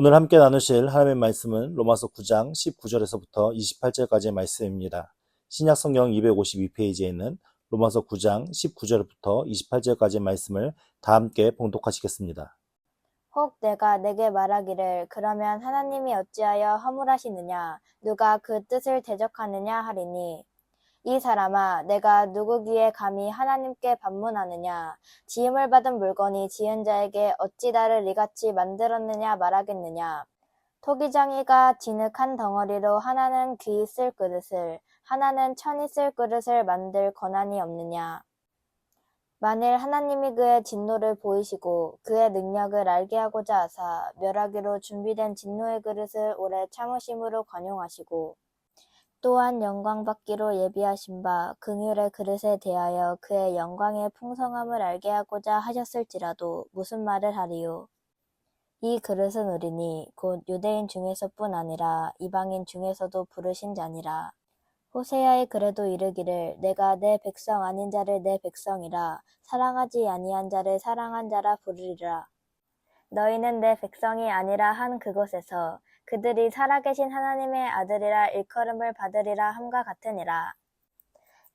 오늘 함께 나누실 하나님의 말씀은 로마서 9장 19절에서부터 28절까지의 말씀입니다. 신약성경 252페이지에 있는 로마서 9장 19절부터 28절까지의 말씀을 다 함께 봉독하시겠습니다. 혹 내가 내게 말하기를 그러면 하나님이 어찌하여 허물하시느냐 누가 그 뜻을 대적하느냐 하리니 이 사람아 내가 누구기에 감히 하나님께 반문하느냐 지음을 받은 물건이 지은 자에게 어찌 나를 이같이 만들었느냐 말하겠느냐 토기장이가 진흙 덩어리로 하나는 귀 있을 그릇을 하나는 천 있을 그릇을 만들 권한이 없느냐 만일 하나님이 그의 진노를 보이시고 그의 능력을 알게 하고자 하사 멸하기로 준비된 진노의 그릇을 오래 참으심으로 관용하시고 또한 영광받기로 예비하신 바 긍휼의 그릇에 대하여 그의 영광의 풍성함을 알게 하고자 하셨을지라도 무슨 말을 하리요. 이 그릇은 우리니 곧 유대인 중에서뿐 아니라 이방인 중에서도 부르신 자니라. 호세아의 글에도 이르기를 내가 내 백성 아닌 자를 내 백성이라 사랑하지 아니한 자를 사랑한 자라 부르리라. 너희는 내 백성이 아니라 한 그곳에서 그들이 살아계신 하나님의 아들이라 일컬음을 받으리라 함과 같으니라.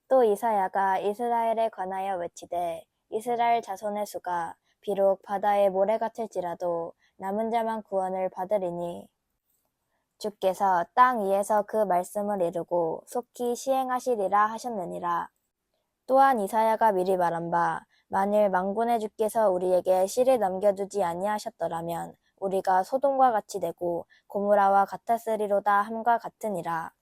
또 이사야가 이스라엘에 관하여 외치되 이스라엘 자손의 수가 비록 바다의 모래 같을지라도 남은 자만 구원을 받으리니 주께서 땅 위에서 그 말씀을 이루고 속히 시행하시리라 하셨느니라. 또한 이사야가 미리 말한 바 만일 만군의 주께서 우리에게 씨를 넘겨주지 아니하셨더라면 우리가 소돔과 같이 되고 고모라와 같았으리로다 함과 같으니라.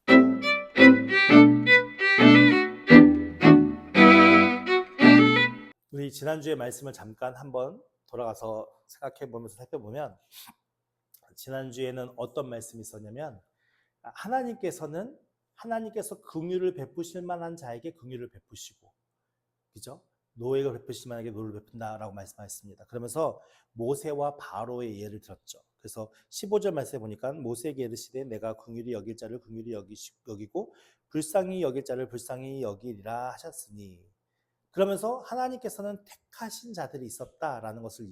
우리 지난주의 말씀을 잠깐 한번 돌아가서 생각해 보면서 살펴보면 지난주에는 어떤 말씀이 있었냐면 하나님께서 긍휼을 베푸실 만한 자에게 긍휼을 베푸시고 그죠? 노예가 베푸실 만하게 노를 베푼다라고 말씀하셨습니다. 그러면서 모세와 바로의 예를 들었죠. 그래서 15절 말씀에 보니까 모세에게 이르시되 내가 긍휼히 여길 자를 긍휼히 여기고 불쌍히 여길 자를 불쌍히 여기리라 하셨으니 그러면서 하나님께서는 택하신 자들이 있었다라는 것을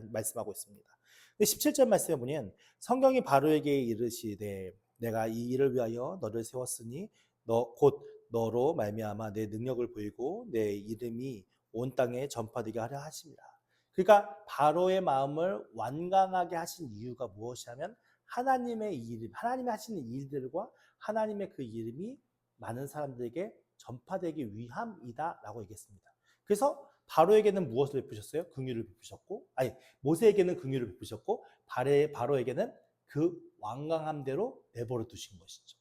말씀하고 있습니다. 근데 17절 말씀에 보면 성경이 바로에게 이르시되 내가 이 일을 위하여 너를 세웠으니 곧 너로 말미암아 내 능력을 보이고 내 이름이 온 땅에 전파되게 하려 하십니다. 그러니까 바로의 마음을 완강하게 하신 이유가 무엇이냐면 하나님의 이름, 하나님이 하시는 일들과 하나님의 그 이름이 많은 사람들에게 전파되기 위함이다라고 얘기했습니다. 그래서 바로에게는 무엇을 베푸셨어요? 긍휼을 베푸셨고, 모세에게는 긍휼을 베푸셨고, 바로에게는 그 완강함대로 내버려 두신 것이죠.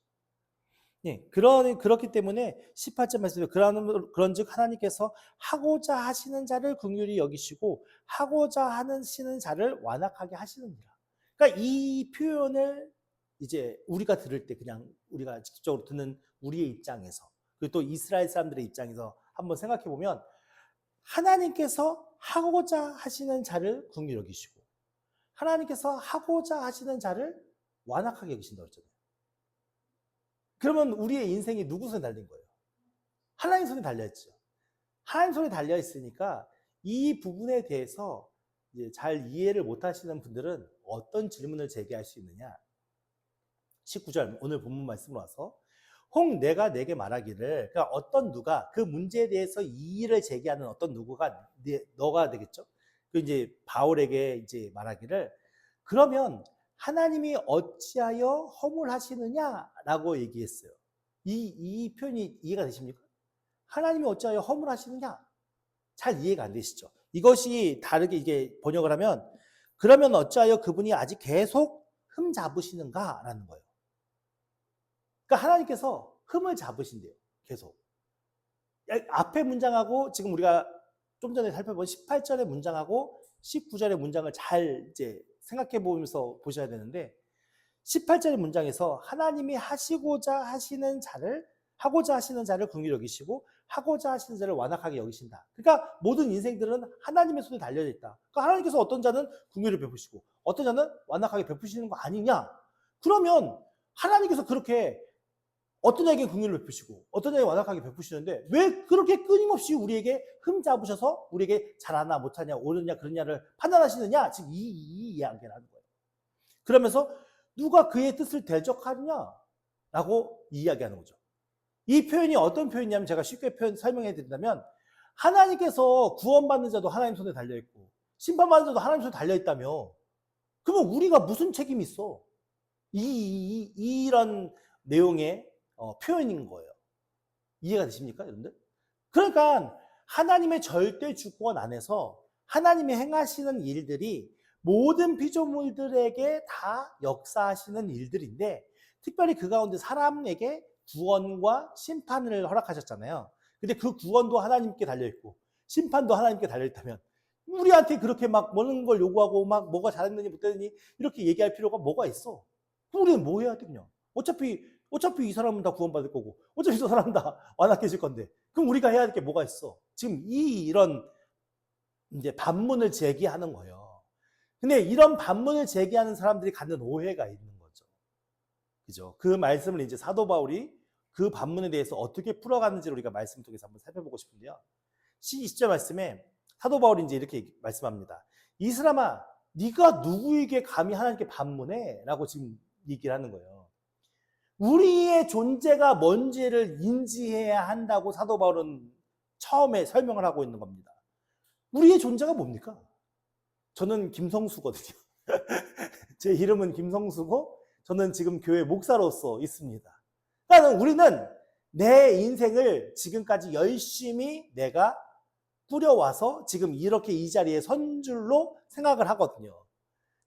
예, 그렇기 때문에 18절 말씀에 그런즉 하나님께서 하고자 하시는 자를 긍휼히 여기시고 하고자 하시는 자를 완악하게 하시느니라. 그러니까 이 표현을 이제 우리가 들을 때 그냥 우리가 직접적으로 듣는 우리의 입장에서 그리고 또 이스라엘 사람들의 입장에서 한번 생각해 보면 하나님께서 하고자 하시는 자를 긍휼히 여기시고 하나님께서 하고자 하시는 자를 완악하게 여기신다고 했잖아요. 그러면 우리의 인생이 누구 손에 달린 거예요? 하나님 손에 달려있죠. 하나님 손에 달려있으니까 이 부분에 대해서 이제 잘 이해를 못하시는 분들은 어떤 질문을 제기할 수 있느냐? 19절 오늘 본문 말씀으로 와서 혹 내가 내게 말하기를 그러니까 어떤 누가 그 문제에 대해서 이의를 제기하는 어떤 누구가 너가 되겠죠? 그 이제 바울에게 이제 말하기를 그러면 하나님이 어찌하여 허물하시느냐라고 얘기했어요. 이 표현이 이해가 되십니까? 하나님이 어찌하여 허물하시느냐? 잘 이해가 안 되시죠? 이것이 다르게 이게 번역을 하면 그러면 어찌하여 그분이 아직 계속 흠 잡으시는가라는 거예요. 그러니까 하나님께서 흠을 잡으신대요. 계속. 앞에 문장하고 지금 우리가 좀 전에 살펴본 18절의 문장하고 19절의 문장을 잘 이제 생각해 보면서 보셔야 되는데 18절의 문장에서 하나님이 하고자 하시는 자를 긍휼히 여기시고 하고자 하시는 자를 완악하게 여기신다. 그러니까 모든 인생들은 하나님의 손에 달려 있다. 그러니까 하나님께서 어떤 자는 긍휼을 베푸시고 어떤 자는 완악하게 베푸시는 거 아니냐? 그러면 하나님께서 그렇게 어떤 자에게 긍휼을 베푸시고 어떤 자에게 완악하게 베푸시는데 왜 그렇게 끊임없이 우리에게 흠 잡으셔서 우리에게 잘하나 못하냐 옳으냐 그러냐를 판단하시느냐? 지금 이 이야기를 하는 거예요. 그러면서 누가 그의 뜻을 대적하느냐라고 이야기하는 거죠. 이 표현이 어떤 표현이냐면 제가 쉽게 설명해 드린다면 하나님께서 구원받는 자도 하나님 손에 달려있고 심판받는 자도 하나님 손에 달려있다며 그러면 우리가 무슨 책임이 있어? 이런 내용의 표현인 거예요. 이해가 되십니까, 여러분들? 그러니까 하나님의 절대 주권 안에서 하나님이 행하시는 일들이 모든 피조물들에게 다 역사하시는 일들인데 특별히 그 가운데 사람에게 구원과 심판을 허락하셨잖아요. 근데 그 구원도 하나님께 달려있고 심판도 하나님께 달려있다면 우리한테 그렇게 막 모든 걸 요구하고 막 뭐가 잘했느니 못했느니 이렇게 얘기할 필요가 뭐가 있어? 우리는 뭐 해야 돼 그냥? 어차피 이 사람은 다 구원받을 거고 어차피 저 사람은 다 완악해질 건데 그럼 우리가 해야 될 게 뭐가 있어? 지금 이런 이제 반문을 제기하는 거예요. 근데 이런 반문을 제기하는 사람들이 갖는 오해가 있는 거죠. 그죠? 그 말씀을 이제 사도 바울이 그 반문에 대해서 어떻게 풀어가는지를 우리가 말씀 통해서 한번 살펴보고 싶은데요. 20절 말씀에 사도 바울이 이제 이렇게 말씀합니다. 이 사람아, 네가 누구에게 감히 하나님께 반문해? 라고 지금 얘기를 하는 거예요. 우리의 존재가 뭔지를 인지해야 한다고 사도 바울은 처음에 설명을 하고 있는 겁니다. 우리의 존재가 뭡니까? 저는 김성수거든요. 제 이름은 김성수고 저는 지금 교회 목사로서 있습니다. 그러니까 우리는 내 인생을 지금까지 열심히 내가 꾸려와서 지금 이렇게 이 자리에 선 줄로 생각을 하거든요.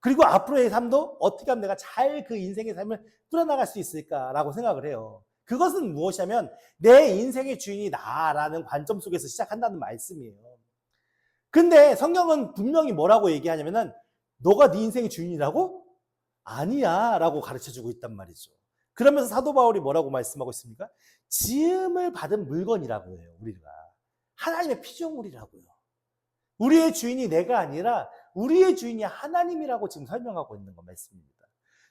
그리고 앞으로의 삶도 어떻게 하면 내가 잘 그 인생의 삶을 꾸려나갈 수 있을까라고 생각을 해요. 그것은 무엇이냐면 내 인생의 주인이 나라는 관점 속에서 시작한다는 말씀이에요. 근데 성경은 분명히 뭐라고 얘기하냐면은 너가 네 인생의 주인이라고? 아니야 라고 가르쳐주고 있단 말이죠. 그러면서 사도 바울이 뭐라고 말씀하고 있습니까? 지음을 받은 물건이라고 해요. 우리가 하나님의 피조물이라고요. 우리의 주인이 내가 아니라 우리의 주인이 하나님이라고 지금 설명하고 있는 거 말씀입니다.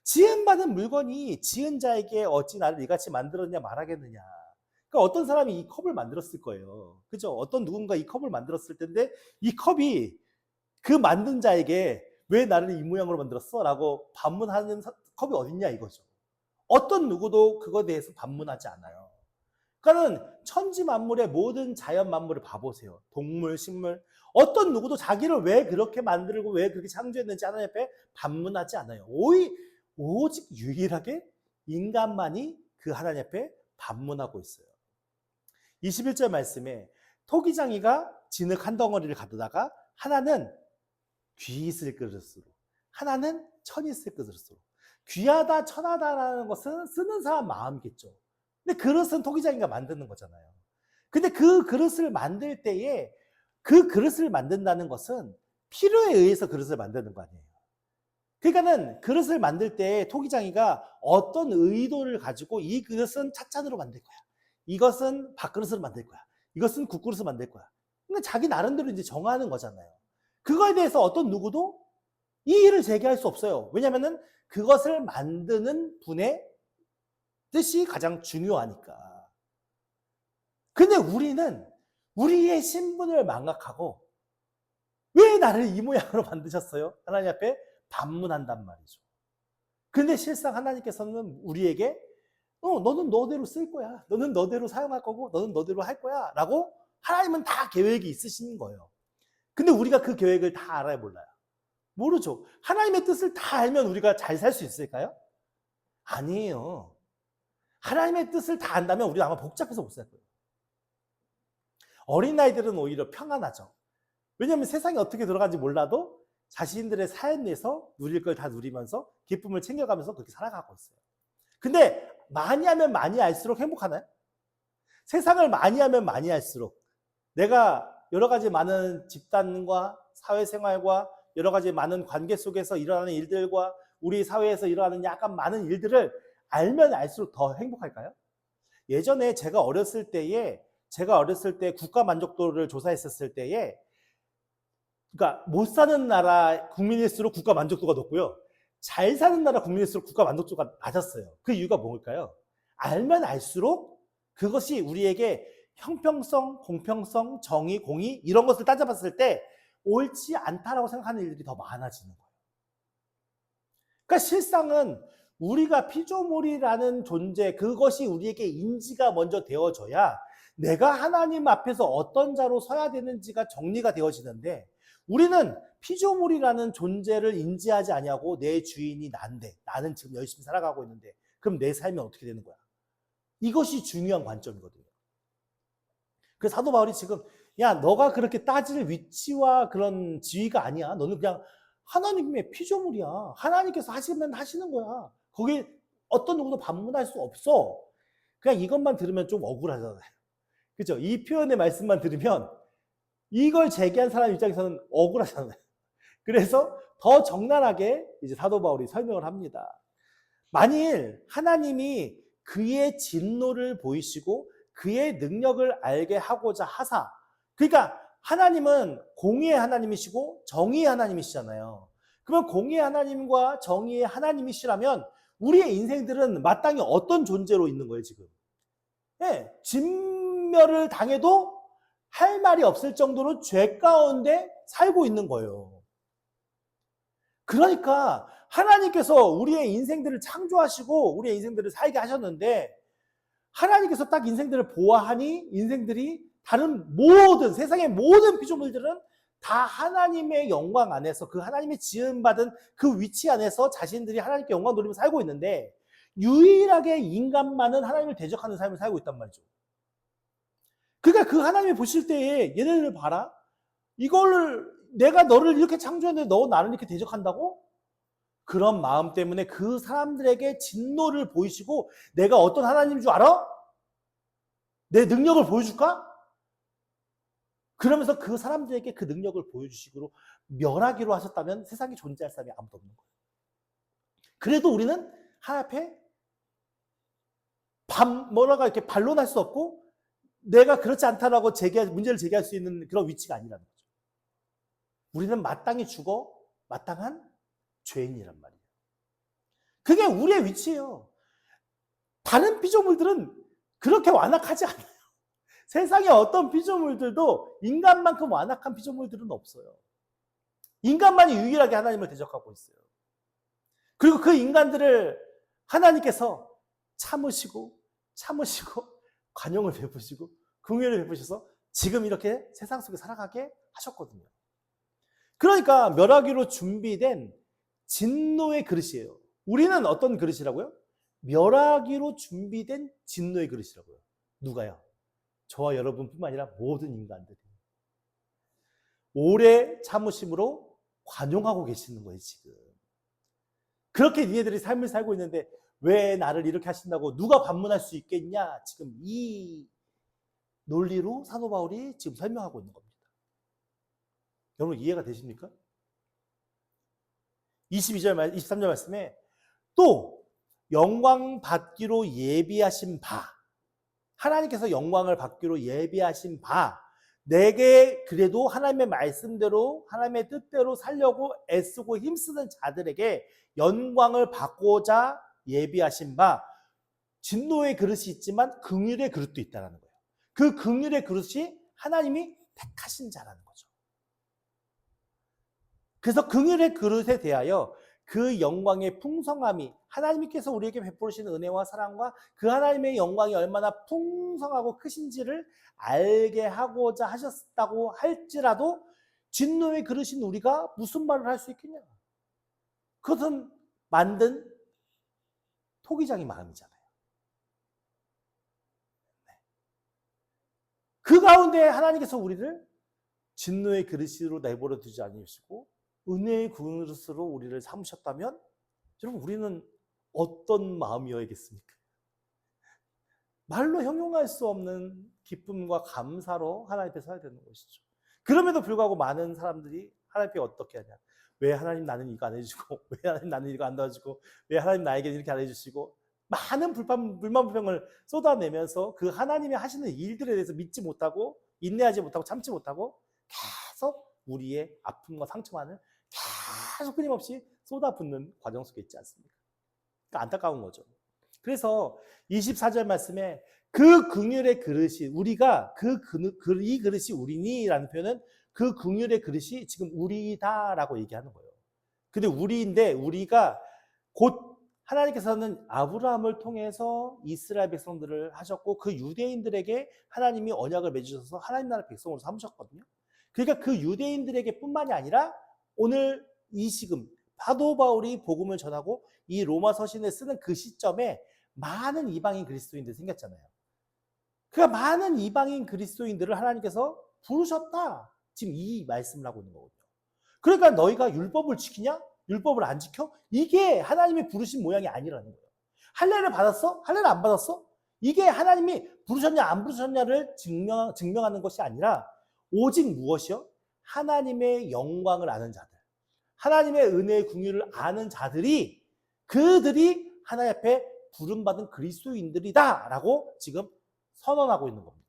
지음받은 물건이 지은 자에게 어찌 나를 이같이 만들었냐 말하겠느냐. 그러니까 어떤 사람이 이 컵을 만들었을 거예요. 그죠? 어떤 누군가 이 컵을 만들었을 텐데 이 컵이 그 만든 자에게 왜 나를 이 모양으로 만들었어? 라고 반문하는 컵이 어딨냐 이거죠. 어떤 누구도 그거에 대해서 반문하지 않아요. 그러니까는 천지 만물의 모든 자연 만물을 봐보세요. 동물, 식물. 어떤 누구도 자기를 왜 그렇게 만들고 왜 그렇게 창조했는지 하나님 앞에 반문하지 않아요. 오직 유일하게 인간만이 그 하나님 앞에 반문하고 있어요. 21절 말씀에 토기장이가 진흙 한 덩어리를 가져다가 하나는 귀 있을 그릇으로 하나는 천 있을 그릇으로 귀하다 천하다라는 것은 쓰는 사람 마음이겠죠. 근데 그릇은 토기장이가 만드는 거잖아요. 근데 그 그릇을 만들 때에 그 그릇을 만든다는 것은 필요에 의해서 그릇을 만드는 거 아니에요. 그러니까는 그릇을 만들 때 토기장이가 어떤 의도를 가지고 이 그릇은 찻잔으로 만들 거야. 이것은 밥그릇으로 만들 거야. 이것은 국그릇으로 만들 거야. 그러니까 자기 나름대로 이제 정하는 거잖아요. 그거에 대해서 어떤 누구도 이의를 제기할 수 없어요. 왜냐하면은 그것을 만드는 분의 뜻이 가장 중요하니까. 근데 우리는 우리의 신분을 망각하고 왜 나를 이 모양으로 만드셨어요? 하나님 앞에 반문한단 말이죠. 근데 실상 하나님께서는 우리에게 너는 너대로 쓸 거야. 너는 너대로 사용할 거고 너는 너대로 할 거야. 라고 하나님은 다 계획이 있으신 거예요. 근데 우리가 그 계획을 다 알아야 몰라요. 모르죠. 하나님의 뜻을 다 알면 우리가 잘 살 수 있을까요? 아니에요. 하나님의 뜻을 다 안다면 우리는 아마 복잡해서 못 살 거예요. 어린아이들은 오히려 평안하죠. 왜냐하면 세상이 어떻게 돌아가는지 몰라도 자신들의 삶에서 누릴 걸 다 누리면서 기쁨을 챙겨가면서 그렇게 살아가고 있어요. 근데 많이 하면 많이 할수록 행복하나요? 세상을 많이 하면 많이 할수록 내가 여러 가지 많은 집단과 사회생활과 여러 가지 많은 관계 속에서 일어나는 일들과 우리 사회에서 일어나는 약간 많은 일들을 알면 알수록 더 행복할까요? 예전에 제가 어렸을 때 국가 만족도를 조사했었을 때에 그러니까 못 사는 나라 국민일수록 국가 만족도가 높고요. 잘 사는 나라 국민일수록 국가 만족도가 낮았어요. 그 이유가 뭘까요? 알면 알수록 그것이 우리에게 형평성, 공평성, 정의, 공의 이런 것을 따져봤을 때 옳지 않다라고 생각하는 일들이 더 많아지는 거예요. 그러니까 실상은 우리가 피조물이라는 존재, 그것이 우리에게 인지가 먼저 되어져야 내가 하나님 앞에서 어떤 자로 서야 되는지가 정리가 되어지는데, 우리는 피조물이라는 존재를 인지하지 아니하고 내 주인이 난데, 나는 지금 열심히 살아가고 있는데, 그럼 내 삶이 어떻게 되는 거야? 이것이 중요한 관점이거든요. 그래서 사도 바울이 지금, 야, 너가 그렇게 따질 위치와 그런 지위가 아니야. 너는 그냥 하나님의 피조물이야. 하나님께서 하시면 하시는 거야. 거기에 어떤 누구도 반문할 수 없어. 그냥 이것만 들으면 좀 억울하잖아요. 그죠? 이 표현의 말씀만 들으면 이걸 제기한 사람 입장에서는 억울하잖아요. 그래서 더 적나라하게 이제 사도 바울이 설명을 합니다. 만일 하나님이 그의 진노를 보이시고 그의 능력을 알게 하고자 하사, 그러니까 하나님은 공의의 하나님이시고 정의의 하나님이시잖아요. 그러면 공의의 하나님과 정의의 하나님이시라면 우리의 인생들은 마땅히 어떤 존재로 있는 거예요, 지금? 예, 진멸을 당해도 할 말이 없을 정도로 죄 가운데 살고 있는 거예요. 그러니까 하나님께서 우리의 인생들을 창조하시고 우리의 인생들을 살게 하셨는데, 하나님께서 딱 인생들을 보아하니 인생들이 다른 모든 세상의 모든 피조물들은 다 하나님의 영광 안에서, 그 하나님의 지음받은 그 위치 안에서 자신들이 하나님께 영광 돌리며 살고 있는데, 유일하게 인간만은 하나님을 대적하는 삶을 살고 있단 말이죠. 그러니까 그 하나님이 보실 때에 얘네를 봐라, 이걸 내가 너를 이렇게 창조했는데 너 나를 이렇게 대적한다고? 그런 마음 때문에 그 사람들에게 진노를 보이시고, 내가 어떤 하나님인 줄 알아? 내 능력을 보여줄까? 그러면서 그 사람들에게 그 능력을 보여주시기로 멸하기로 하셨다면 세상에 존재할 사람이 아무도 없는 거예요. 그래도 우리는 하나님 앞에 이렇게 반론할 수 없고, 내가 그렇지 않다라고 문제를 제기할 수 있는 그런 위치가 아니라는 거죠. 우리는 마땅히 죽어 마땅한 죄인이란 말이에요. 그게 우리의 위치예요. 다른 피조물들은 그렇게 완악하지 않아요. 세상에 어떤 피조물들도 인간만큼 완악한 피조물들은 없어요. 인간만이 유일하게 하나님을 대적하고 있어요. 그리고 그 인간들을 하나님께서 참으시고 관용을 베푸시고 긍휼을 베푸셔서 지금 이렇게 세상 속에 살아가게 하셨거든요. 그러니까 멸하기로 준비된 진노의 그릇이에요. 우리는 어떤 그릇이라고요? 멸하기로 준비된 진노의 그릇이라고요. 누가요? 저와 여러분뿐만 아니라 모든 인간들이 오래 참으심으로 관용하고 계시는 거예요, 지금. 그렇게 니네들이 삶을 살고 있는데 왜 나를 이렇게 하신다고 누가 반문할 수 있겠냐? 지금 이 논리로 사도 바울이 지금 설명하고 있는 겁니다. 여러분 이해가 되십니까? 23절 말씀에 또 영광 받기로 예비하신 바, 하나님께서 영광을 받기로 예비하신 바, 내게 그래도 하나님의 말씀대로 하나님의 뜻대로 살려고 애쓰고 힘쓰는 자들에게 영광을 받고자 예비하신 바, 진노의 그릇이 있지만 긍휼의 그릇도 있다는 거예요. 그 긍휼의 그릇이 하나님이 택하신 자라는 거죠. 그래서 긍휼의 그릇에 대하여 그 영광의 풍성함이, 하나님께서 우리에게 베푸시는 은혜와 사랑과 그 하나님의 영광이 얼마나 풍성하고 크신지를 알게 하고자 하셨다고 할지라도 진노의 그릇인 우리가 무슨 말을 할 수 있겠냐? 그것은 만든 토기장의 마음이잖아요. 그 가운데 하나님께서 우리를 진노의 그릇으로 내버려 두지 않으시고 은혜의 그릇으로 우리를 삼으셨다면, 여러분 우리는 어떤 마음이어야겠습니까? 말로 형용할 수 없는 기쁨과 감사로 하나님 앞에 서야 되는 것이죠. 그럼에도 불구하고 많은 사람들이 하나님 앞에 어떻게 하냐? 왜 하나님 나는 이거 안 해주고, 왜 하나님 나는 이거 안 도와주고, 왜 하나님 나에게 이렇게 안 해주시고, 많은 불만 불평을 쏟아내면서 그 하나님이 하시는 일들에 대해서 믿지 못하고, 인내하지 못하고, 참지 못하고 계속 우리의 아픔과 상처만을 계속 끊임없이 쏟아붓는 과정 속에 있지 않습니까? 그러니까 안타까운 거죠. 그래서 24절 말씀에 그 긍휼의 그릇이, 우리가 이 그릇이 우리니라는 표현은 그 긍휼의 그릇이 지금 우리다라고 얘기하는 거예요. 근데 우리인데, 우리가 곧 하나님께서는 아브라함을 통해서 이스라엘 백성들을 하셨고 그 유대인들에게 하나님이 언약을 맺으셔서 하나님 나라 백성으로 삼으셨거든요. 그러니까 그 유대인들에게 뿐만이 아니라 오늘 이 지금 사도 바울이 복음을 전하고 이 로마 서신을 쓰는 그 시점에 많은 이방인 그리스도인들이 생겼잖아요. 그러니까 많은 이방인 그리스도인들을 하나님께서 부르셨다. 지금 이 말씀을 하고 있는 거거든요. 그러니까 너희가 율법을 지키냐? 율법을 안 지켜? 이게 하나님이 부르신 모양이 아니라는 거예요. 할례를 받았어? 할례를 안 받았어? 이게 하나님이 부르셨냐 안 부르셨냐를 증명하는 것이 아니라 오직 무엇이요? 하나님의 영광을 아는 자들, 하나님의 은혜의 궁유를 아는 자들이 그들이 하나님 앞에 부름받은 그리스도인들이다 라고 지금 선언하고 있는 겁니다.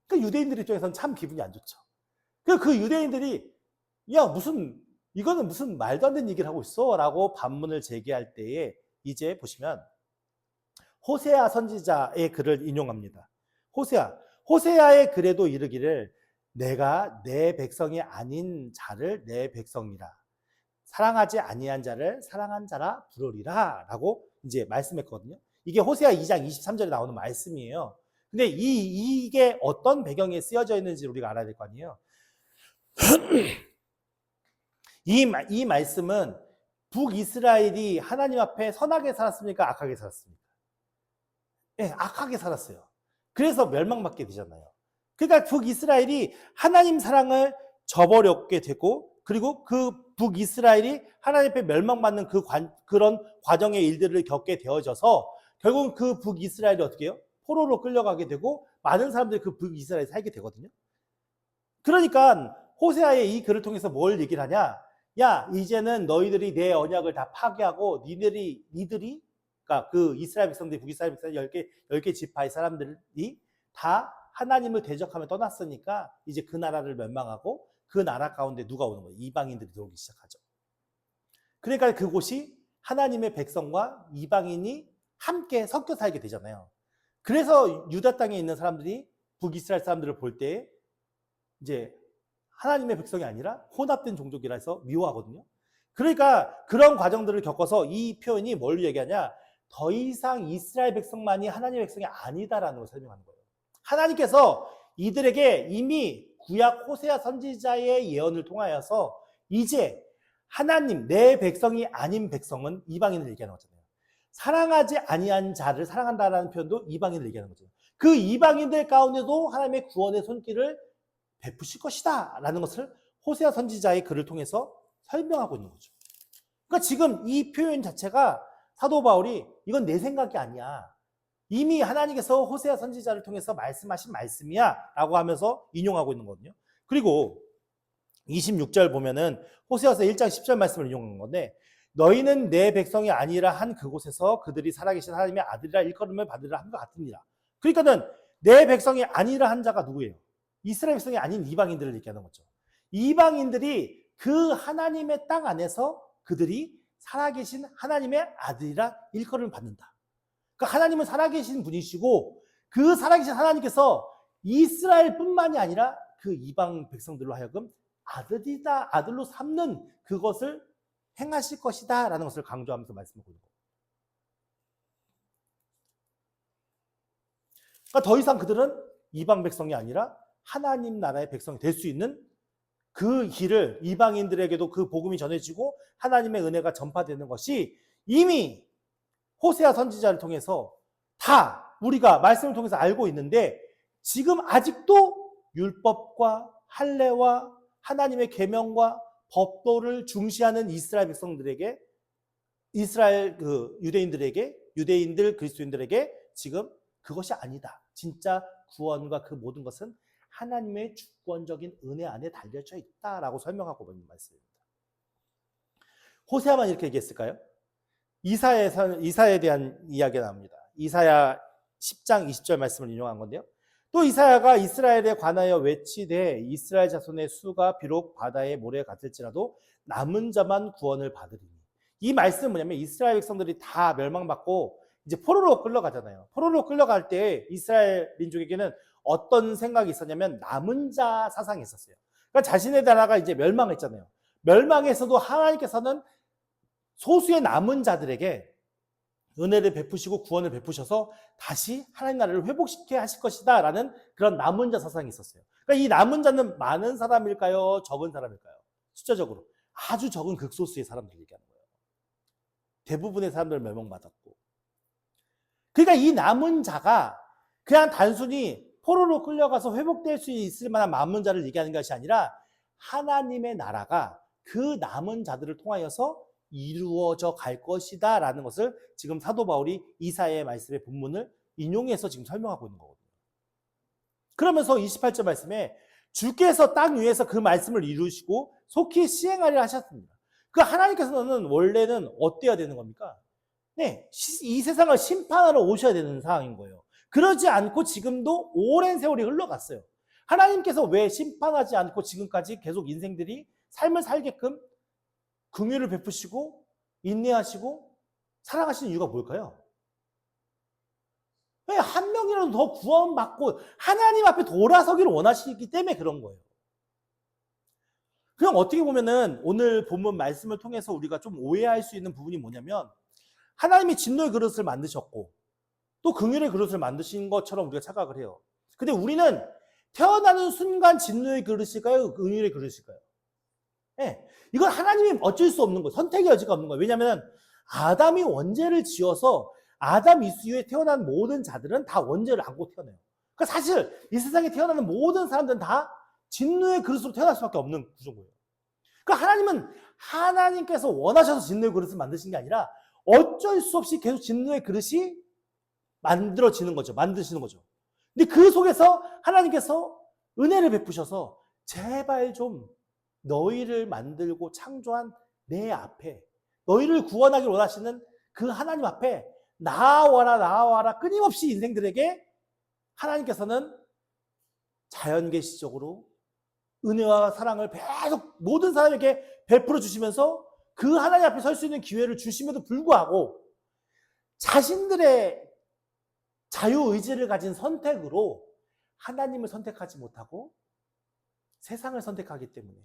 그 유대인들 입장에서는 참 기분이 안 좋죠. 그 유대인들이 야 이거는 무슨 말도 안 되는 얘기를 하고 있어 라고 반문을 제기할 때에 이제 보시면 호세아 선지자의 글을 인용합니다. 호세아의 글에도 이르기를 내가 내 백성이 아닌 자를 내 백성이라 사랑하지 아니한 자를 사랑한 자라 부르리라 라고 이제 말씀했거든요. 이게 호세아 2장 23절에 나오는 말씀이에요. 근데 이게 어떤 배경에 쓰여져 있는지 우리가 알아야 될 거 아니에요. 이 말씀은 북이스라엘이 하나님 앞에 선하게 살았습니까? 악하게 살았습니까? 네, 악하게 살았어요. 그래서 멸망받게 되잖아요. 그러니까 북이스라엘이 하나님 사랑을 저버렸게 되고 그리고 그 북이스라엘이 하나님 앞에 멸망받는 그런 과정의 일들을 겪게 되어져서 결국은 그 북이스라엘이 어떻게 해요? 포로로 끌려가게 되고 많은 사람들이 그 북이스라엘에 살게 되거든요. 그러니까 호세아의 이 글을 통해서 뭘 얘기를 하냐? 야, 이제는 너희들이 내 언약을 다 파괴하고 니들이 그러니까 그 이스라엘 백성들이 북이스라엘 백성 10개 지파의 사람들이 다 하나님을 대적하며 떠났으니까 이제 그 나라를 멸망하고 그 나라 가운데 누가 오는 거예요? 이방인들이 들어오기 시작하죠. 그러니까 그곳이 하나님의 백성과 이방인이 함께 섞여 살게 되잖아요. 그래서 유다 땅에 있는 사람들이 북이스라엘 사람들을 볼 때 이제 하나님의 백성이 아니라 혼합된 종족이라 해서 미워하거든요. 그러니까 그런 과정들을 겪어서 이 표현이 뭘 얘기하냐? 더 이상 이스라엘 백성만이 하나님의 백성이 아니다라는 걸 설명하는 거예요. 하나님께서 이들에게 이미 구약 호세아 선지자의 예언을 통하여서 이제 하나님 내 백성이 아닌 백성은 이방인을 얘기하는 거잖아요. 사랑하지 아니한 자를 사랑한다라는 표현도 이방인을 얘기하는 거죠. 그 이방인들 가운데도 하나님의 구원의 손길을 베푸실 것이다 라는 것을 호세아 선지자의 글을 통해서 설명하고 있는 거죠. 그러니까 지금 이 표현 자체가 사도 바울이 이건 내 생각이 아니야. 이미 하나님께서 호세아 선지자를 통해서 말씀하신 말씀이야 라고 하면서 인용하고 있는 거거든요. 그리고 26절 보면은 호세아서 1장 10절 말씀을 인용한 건데 너희는 내 백성이 아니라 한 그곳에서 그들이 살아계신 하나님의 아들이라 일컬음을 받으라 한 것 같으니라. 그러니까는 내 백성이 아니라 한 자가 누구예요? 이스라엘 백성이 아닌 이방인들을 얘기하는 거죠. 이방인들이 그 하나님의 땅 안에서 그들이 살아계신 하나님의 아들이라 일컬음을 받는다. 그러니까 하나님은 살아계신 분이시고 그 살아계신 하나님께서 이스라엘뿐만이 아니라 그 이방 백성들로 하여금 아들로 삼는 그것을 행하실 것이다 라는 것을 강조하면서 말씀하고 있는 거예요. 그러니까 더 이상 그들은 이방 백성이 아니라 하나님 나라의 백성이 될 수 있는 그 길을 이방인들에게도 그 복음이 전해지고 하나님의 은혜가 전파되는 것이 이미 호세아 선지자를 통해서 다 우리가 말씀을 통해서 알고 있는데 지금 아직도 율법과 할례와 하나님의 계명과 법도를 중시하는 이스라엘 백성들에게 이스라엘 유대인들 그리스도인들에게 지금 그것이 아니다. 진짜 구원과 그 모든 것은 하나님의 주권적인 은혜 안에 달려져 있다라고 설명하고 있는 말씀입니다. 호세아만 이렇게 얘기했을까요? 이사야에 대한 이야기가 나옵니다. 이사야 10장 20절 말씀을 인용한 건데요. 또 이사야가 이스라엘에 관하여 외치되 이스라엘 자손의 수가 비록 바다의 모래 같을지라도 남은 자만 구원을 받으리니. 이 말씀은 뭐냐면 이스라엘 백성들이 다 멸망받고 이제 포로로 끌려가잖아요. 포로로 끌려갈 때 이스라엘 민족에게는 어떤 생각이 있었냐면 남은 자 사상이 있었어요. 그러니까 자신의 나라가 이제 멸망했잖아요. 멸망에서도 하나님께서는 소수의 남은 자들에게 은혜를 베푸시고 구원을 베푸셔서 다시 하나님 나라를 회복시켜야 하실 것이다 라는 그런 남은 자 사상이 있었어요. 그러니까 이 남은 자는 많은 사람일까요? 적은 사람일까요? 숫자적으로 아주 적은 극소수의 사람들 얘기하는 거예요. 대부분의 사람들 멸망받았고, 그러니까 이 남은 자가 그냥 단순히 포로로 끌려가서 회복될 수 있을 만한 남은 자를 얘기하는 것이 아니라 하나님의 나라가 그 남은 자들을 통하여서 이루어져 갈 것이다 라는 것을 지금 사도 바울이 이사야의 말씀의 본문을 인용해서 지금 설명하고 있는 거거든요. 그러면서 28절 말씀에 주께서 땅 위에서 그 말씀을 이루시고 속히 시행하리라 하셨습니다. 그 하나님께서는 원래는 어때야 되는 겁니까? 네, 이 세상을 심판하러 오셔야 되는 상황인 거예요. 그러지 않고 지금도 오랜 세월이 흘러갔어요. 하나님께서 왜 심판하지 않고 지금까지 계속 인생들이 삶을 살게끔 긍휼을 베푸시고 인내하시고 사랑하시는 이유가 뭘까요? 왜 한 명이라도 더 구원받고 하나님 앞에 돌아서기를 원하시기 때문에 그런 거예요. 그럼 어떻게 보면은 오늘 본문 말씀을 통해서 우리가 좀 오해할 수 있는 부분이 뭐냐면 하나님이 진노의 그릇을 만드셨고 또 긍휼의 그릇을 만드신 것처럼 우리가 착각을 해요. 근데 우리는 태어나는 순간 진노의 그릇일까요? 긍휼의 그릇일까요? 네, 이건 하나님이 어쩔 수 없는 거예요. 선택의 여지가 없는 거예요. 왜냐하면 아담이 원죄를 지어서 아담 이후에 태어난 모든 자들은 다 원죄를 안고 태어나요. 그러니까 사실 이 세상에 태어나는 모든 사람들은 다 진노의 그릇으로 태어날 수밖에 없는 구조인 거예요. 그러니까 하나님은 하나님께서 원하셔서 진노의 그릇을 만드신 게 아니라 어쩔 수 없이 계속 진노의 그릇이 만들어지는 거죠. 만드시는 거죠. 근데 그 속에서 하나님께서 은혜를 베푸셔서 제발 좀 너희를 만들고 창조한 내 앞에 너희를 구원하기를 원하시는 그 하나님 앞에 나와라 끊임없이 인생들에게 하나님께서는 자연계시적으로 은혜와 사랑을 계속 모든 사람에게 베풀어 주시면서 그 하나님 앞에 설 수 있는 기회를 주심에도 불구하고 자신들의 자유의지를 가진 선택으로 하나님을 선택하지 못하고 세상을 선택하기 때문에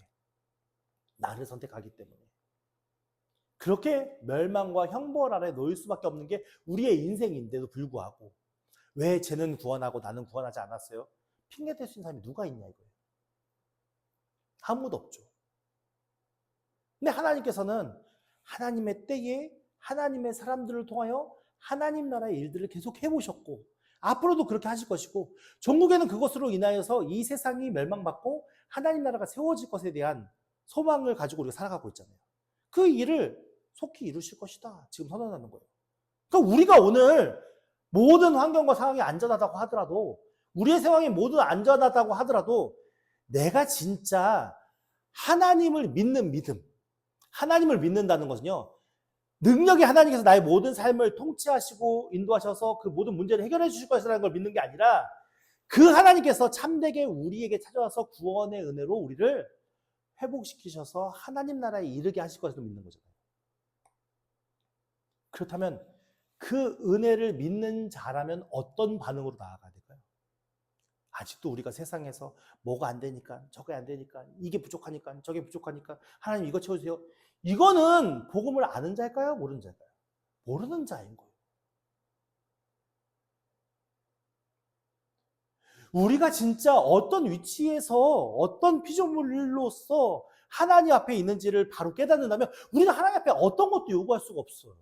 나를 선택하기 때문에 그렇게 멸망과 형벌 아래 놓일 수밖에 없는 게 우리의 인생인데도 불구하고 왜 쟤는 구원하고 나는 구원하지 않았어요? 핑계 댈 수 있는 사람이 누가 있냐 이거예요. 아무도 없죠. 근데 하나님께서는 하나님의 때에 하나님의 사람들을 통하여 하나님 나라의 일들을 계속 해보셨고 앞으로도 그렇게 하실 것이고 종국에는 그것으로 인하여서 이 세상이 멸망받고 하나님 나라가 세워질 것에 대한 소망을 가지고 우리가 살아가고 있잖아요. 그 일을 속히 이루실 것이다. 지금 선언하는 거예요. 그러니까 우리가 오늘 모든 환경과 상황이 안전하다고 하더라도 우리의 상황이 모두 안전하다고 하더라도 내가 진짜 하나님을 믿는 믿음, 하나님을 믿는다는 것은요. 능력이 하나님께서 나의 모든 삶을 통치하시고 인도하셔서 그 모든 문제를 해결해 주실 것이라는 걸 믿는 게 아니라 그 하나님께서 참되게 우리에게 찾아와서 구원의 은혜로 우리를 회복시키셔서 하나님 나라에 이르게 하실 것을 믿는 거잖아요. 그렇다면 그 은혜를 믿는 자라면 어떤 반응으로 나아가야 될까요? 아직도 우리가 세상에서 뭐가 안 되니까 저게 안 되니까 이게 부족하니까 저게 부족하니까 하나님 이거 채워주세요. 이거는 복음을 아는 자일까요? 모르는 자일까요? 모르는 자인 거예요. 우리가 진짜 어떤 위치에서 어떤 피조물로서 하나님 앞에 있는지를 바로 깨닫는다면 우리는 하나님 앞에 어떤 것도 요구할 수가 없어요.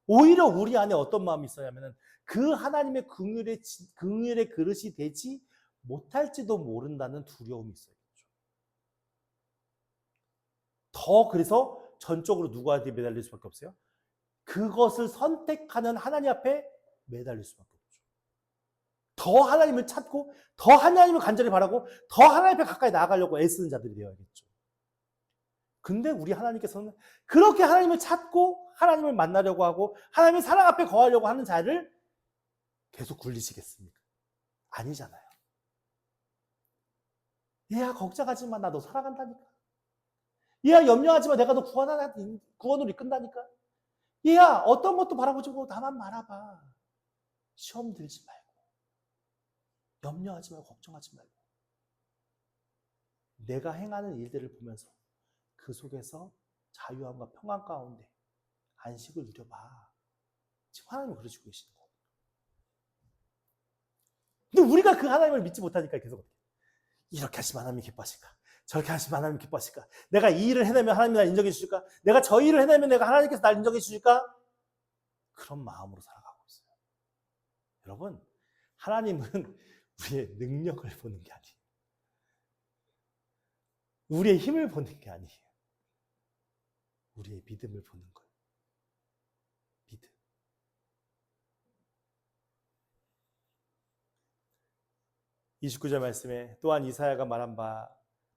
오히려 우리 안에 어떤 마음이 있어야면 그 하나님의 긍휼의 그릇이 되지 못할지도 모른다는 두려움이 있어야겠죠. 더 그래서 전적으로 누구한테 매달릴 수밖에 없어요? 그것을 선택하는 하나님 앞에 매달릴 수밖에 없죠. 더 하나님을 찾고 더 하나님을 간절히 바라고 더 하나님 앞에 가까이 나아가려고 애쓰는 자들이 되어야겠죠. 근데 우리 하나님께서는 그렇게 하나님을 찾고 하나님을 만나려고 하고 하나님의 사랑 앞에 거하려고 하는 자를 계속 굴리시겠습니까? 아니잖아요. 얘야 걱정하지 마. 나 너 사랑한다니까. 얘야 염려하지 마. 내가 너 구원으로 이끈다니까. 얘야 어떤 것도 바라보지 말고 나만 바라봐. 시험 들지 말고 염려하지 말고 걱정하지 말고 내가 행하는 일들을 보면서 그 속에서 자유함과 평안 가운데 안식을 누려봐. 지금 하나님은 그러시고 계시는 거예요. 근데 우리가 그 하나님을 믿지 못하니까 계속 이렇게 하시면 하나님이 기뻐하실까? 저렇게 하시면 하나님이 기뻐하실까? 내가 이 일을 해내면 하나님이 날 인정해 주실까? 내가 저 일을 해내면 내가 하나님께서 날 인정해 주실까? 그런 마음으로 살아가고 있어요. 여러분, 하나님은 우리의 능력을 보는 게 아니에요. 우리의 힘을 보는 게 아니에요. 우리의 믿음을 보는 거예요. 믿음. 29절 말씀에 또한 이사야가 말한 바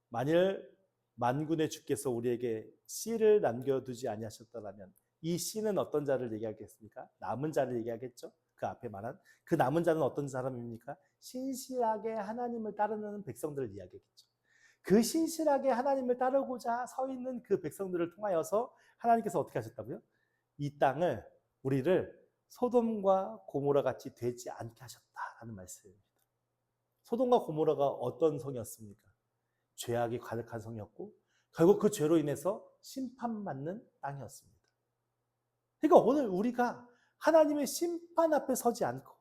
만일 만군의 주께서 우리에게 씨를 남겨두지 아니하셨더라면, 이 씨는 어떤 자를 얘기하겠습니까? 남은 자를 얘기하겠죠. 그 앞에 말한 그 남은 자는 어떤 사람입니까? 신실하게 하나님을 따르는 백성들을 이야기하겠죠. 그 신실하게 하나님을 따르고자 서 있는 그 백성들을 통하여서 하나님께서 어떻게 하셨다고요? 이 땅을, 우리를 소돔과 고모라 같이 되지 않게 하셨다라는 말씀입니다. 소돔과 고모라가 어떤 성이었습니까? 죄악이 가득한 성이었고 결국 그 죄로 인해서 심판받는 땅이었습니다. 그러니까 오늘 우리가 하나님의 심판 앞에 서지 않고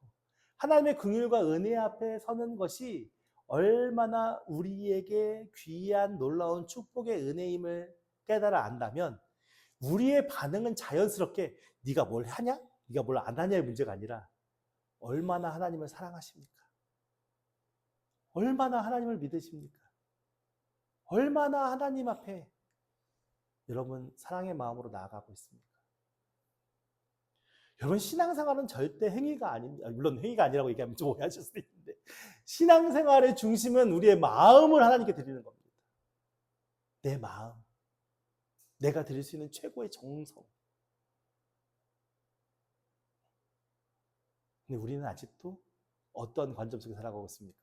하나님의 긍휼과 은혜 앞에 서는 것이 얼마나 우리에게 귀한 놀라운 축복의 은혜임을 깨달아 안다면, 우리의 반응은 자연스럽게 네가 뭘 하냐? 네가 뭘 안 하냐의 문제가 아니라 얼마나 하나님을 사랑하십니까? 얼마나 하나님을 믿으십니까? 얼마나 하나님 앞에 여러분 사랑의 마음으로 나아가고 있습니까? 여러분, 신앙생활은 절대 행위가 아닙니다. 물론 행위가 아니라고 얘기하면 좀 오해하실 수도 있는데, 신앙생활의 중심은 우리의 마음을 하나님께 드리는 겁니다. 내 마음, 내가 드릴 수 있는 최고의 정성. 근데 우리는 아직도 어떤 관점 속에 살아가고 있습니까?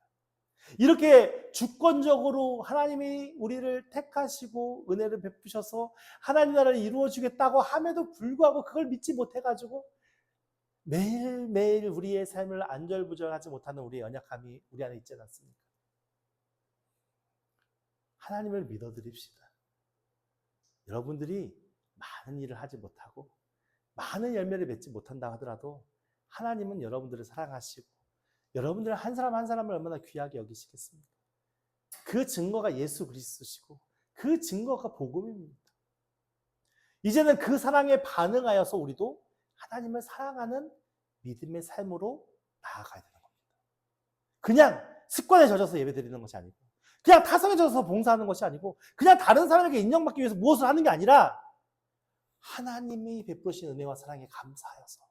이렇게 주권적으로 하나님이 우리를 택하시고 은혜를 베푸셔서 하나님 나라를 이루어주겠다고 함에도 불구하고 그걸 믿지 못해가지고 매일매일 우리의 삶을 안절부절하지 못하는 우리의 연약함이 우리 안에 있지 않습니까? 하나님을 믿어드립시다. 여러분들이 많은 일을 하지 못하고 많은 열매를 맺지 못한다 하더라도 하나님은 여러분들을 사랑하시고 여러분들 한 사람 한 사람을 얼마나 귀하게 여기시겠습니까? 그 증거가 예수 그리스도시고 그 증거가 복음입니다. 이제는 그 사랑에 반응하여서 우리도 하나님을 사랑하는 믿음의 삶으로 나아가야 되는 겁니다. 그냥 습관에 젖어서 예배드리는 것이 아니고, 그냥 타성에 젖어서 봉사하는 것이 아니고, 그냥 다른 사람에게 인정받기 위해서 무엇을 하는 게 아니라 하나님이 베푸신 은혜와 사랑에 감사하여서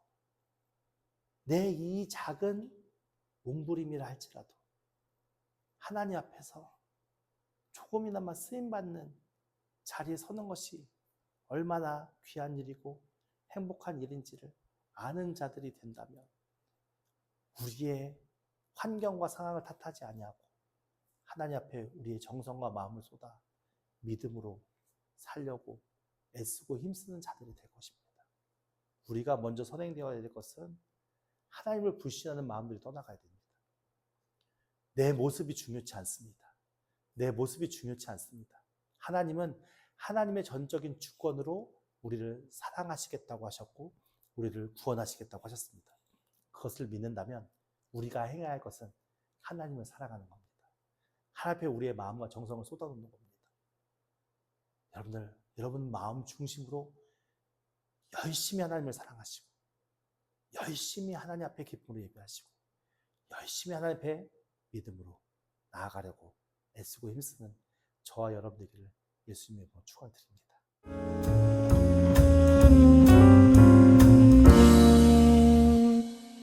내 이 작은 몸부림이라 할지라도 하나님 앞에서 조금이나마 쓰임받는 자리에 서는 것이 얼마나 귀한 일이고 행복한 일인지를 아는 자들이 된다면, 우리의 환경과 상황을 탓하지 아니하고 하나님 앞에 우리의 정성과 마음을 쏟아 믿음으로 살려고 애쓰고 힘쓰는 자들이 될 것입니다. 우리가 먼저 선행되어야 될 것은 하나님을 불신하는 마음들이 떠나가야 됩니다. 내 모습이 중요치 않습니다. 내 모습이 중요치 않습니다. 하나님은 하나님의 전적인 주권으로 우리를 사랑하시겠다고 하셨고 우리를 구원하시겠다고 하셨습니다. 그것을 믿는다면 우리가 행해야 할 것은 하나님을 사랑하는 겁니다. 하나님 앞에 우리의 마음과 정성을 쏟아놓는 겁니다. 여러분 마음 중심으로 열심히 하나님을 사랑하시고 열심히 하나님 앞에 기쁨으로 예배하시고 열심히 하나님 앞에 믿음으로 나아가려고 애쓰고 힘쓰는 저와 여러분 되기를 예수님의 이름으로 축원드립니다.